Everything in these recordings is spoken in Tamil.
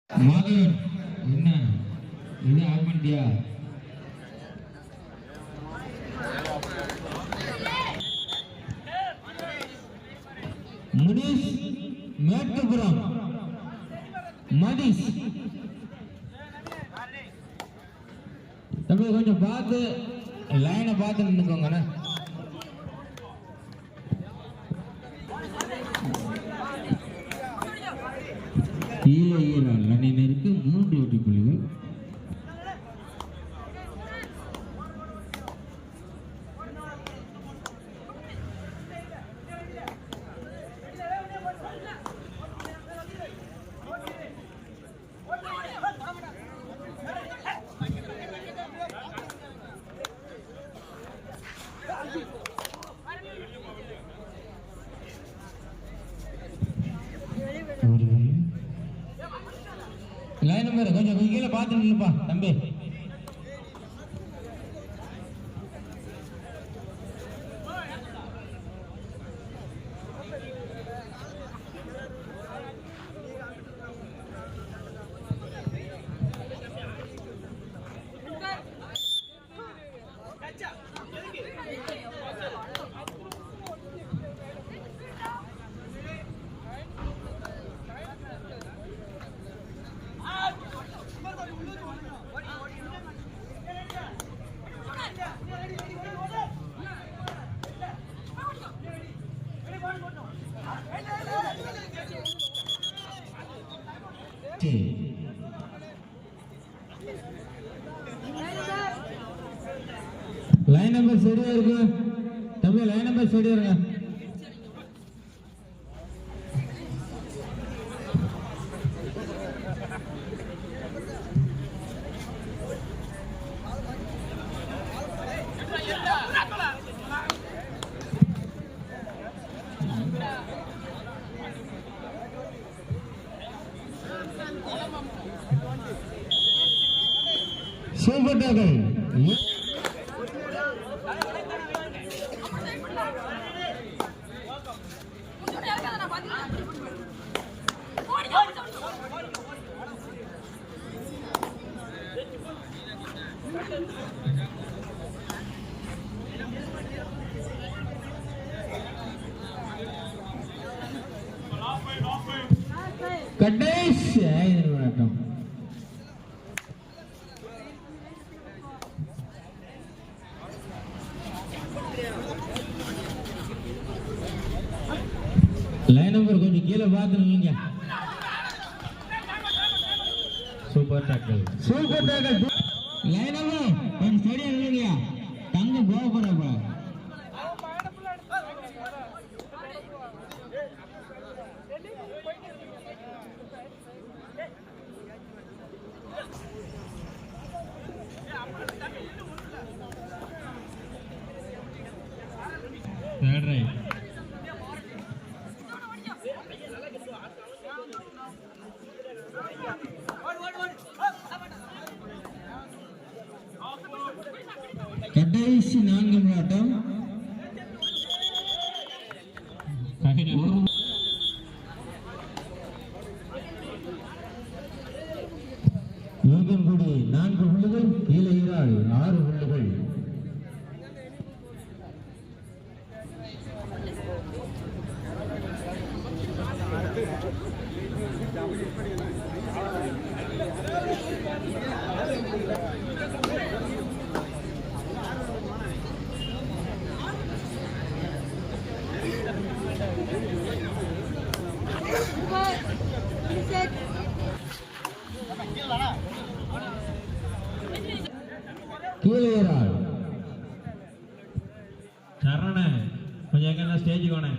மாதவன் என்ன இது ஆகமாட்டியா? முனீஷ் மேட்டுப்புறம் மதீஷ் தம்பி கொஞ்சம் பார்த்து லைனை பார்த்து நின்றுக்கோங்கண்ணே. கீழே ஈரால் அணியினருக்கு 3 வெற்றி புள்ளிகள். லைன் நம்பர் கொஞ்சம் கீழே பார்த்து நின்னுப்பா தம்பி. லைன் நம்பர் சரியா இருக்கு தம்பி, லைன் நம்பர் சரியா இருங்க. சூப்பர் டாக்கல். கடைசி 5 நிமிடம். லைன் நம்பர் கொஞ்சம் கீழே பார்த்து நில்லுங்க. Super டாக்கல், super டாக்கல். லைன் நம்பர் கொஞ்சம் சரியா நில்லுங்க. தங்க போகக்கூடாது. Third right. கடைசி 4 நிமிடம். ஈகன்குடி 4 புள்ளிகள், கீழே ஈரால் 6 புள்ளிகள். கீழே ஈரால் சரண கொஞ்சம் எங்க ஸ்டேஜுக்கு வானே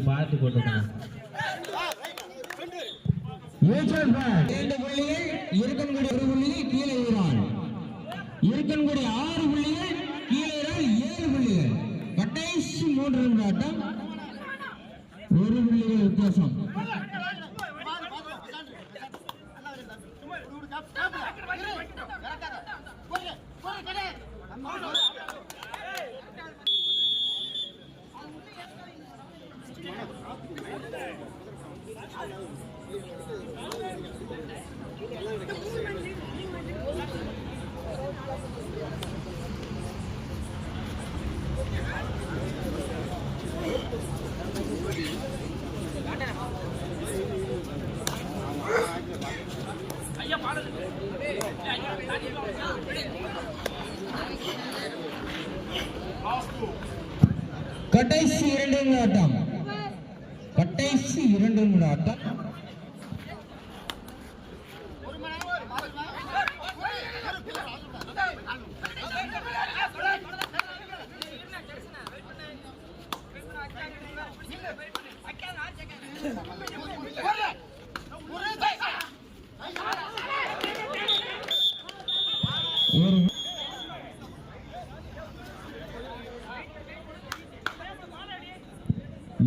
பார்த்து போட்டுக்கணும். 2 புள்ளிகள் இருக்கன்குடி 1 புள்ளிகள், கீழே ஈரால். இருக்கன்குடி 6 புள்ளிகள், கீழே ஈரால் 7 புள்ளிகள். கடைசி 3 நிமிடம். 1 புள்ளிகள் வித்தியாசம். ஆட்டம்.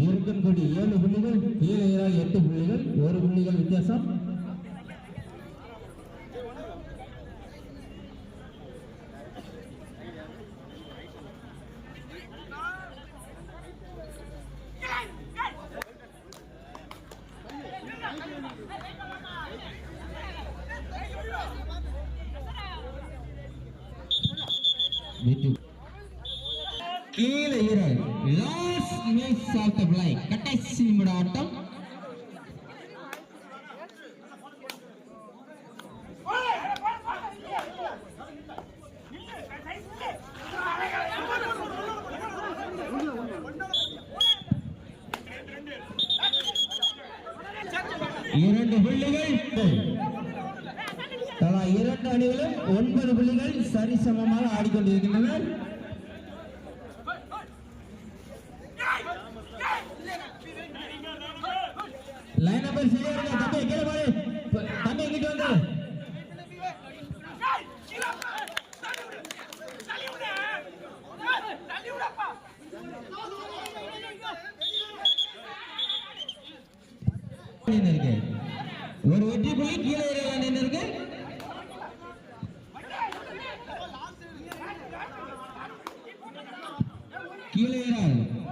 இருக்கன்குடி 7 புள்ளிகள், கீழையரால் 8 புள்ளிகள், 1 புள்ளிகள் வித்தியாசம். கீழையரால் last miss of the play. கடைசி நிமிட ஆட்டம். இரண்டு புள்ளிகள். தலா 2 அணிகளும் 9 புள்ளிகள் சரிசமமாக ஆடிக்கொண்டிருக்கின்றனர். லைன் நம்பர் சரியா இருக்கா? தம்பி கீழே பாரு. தம்பி இங்கிட்டு வந்து. ஒரு வெற்றி புள்ளி கீழே இருக்கு. கீழே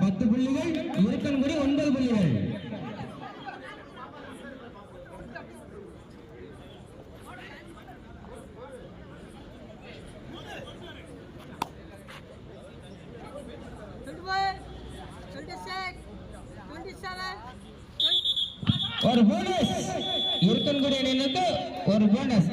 10 புள்ளிகள், இருக்கன்குடி 9 புள்ளிகள். ஒரு போனஸ் இருக்கன்குடி அணியினருக்கு ஒரு போனஸ்.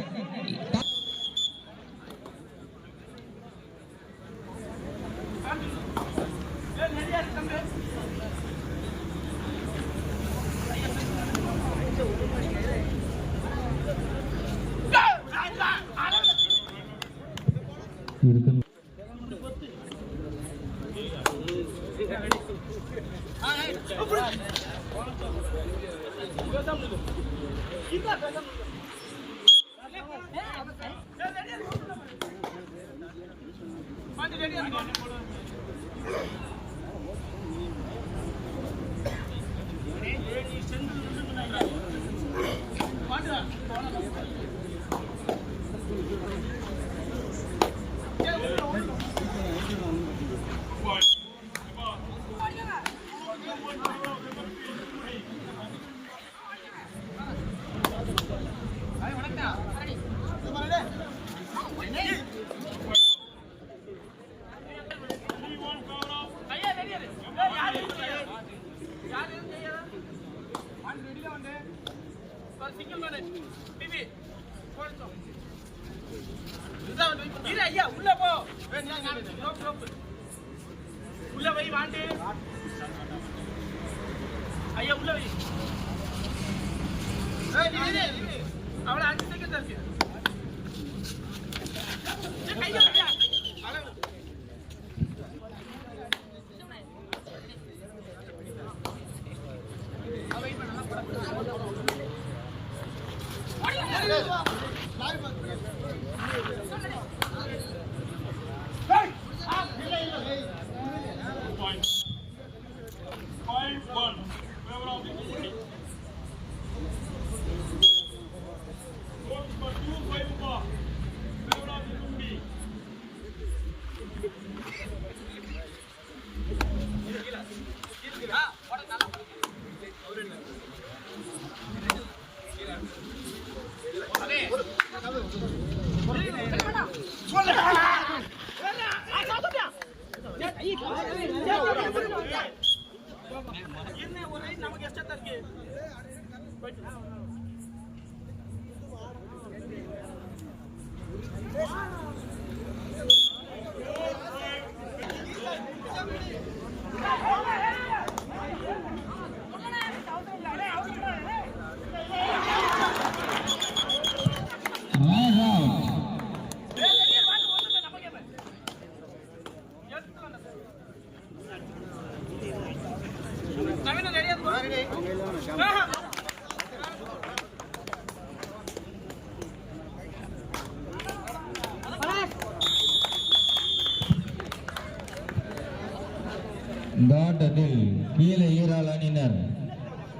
இந்த ஆட்டத்தில் கீழே ஈரால் அணியினர்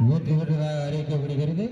வெற்றி பெற்றதாக அறிவிக்கப்படுகிறது.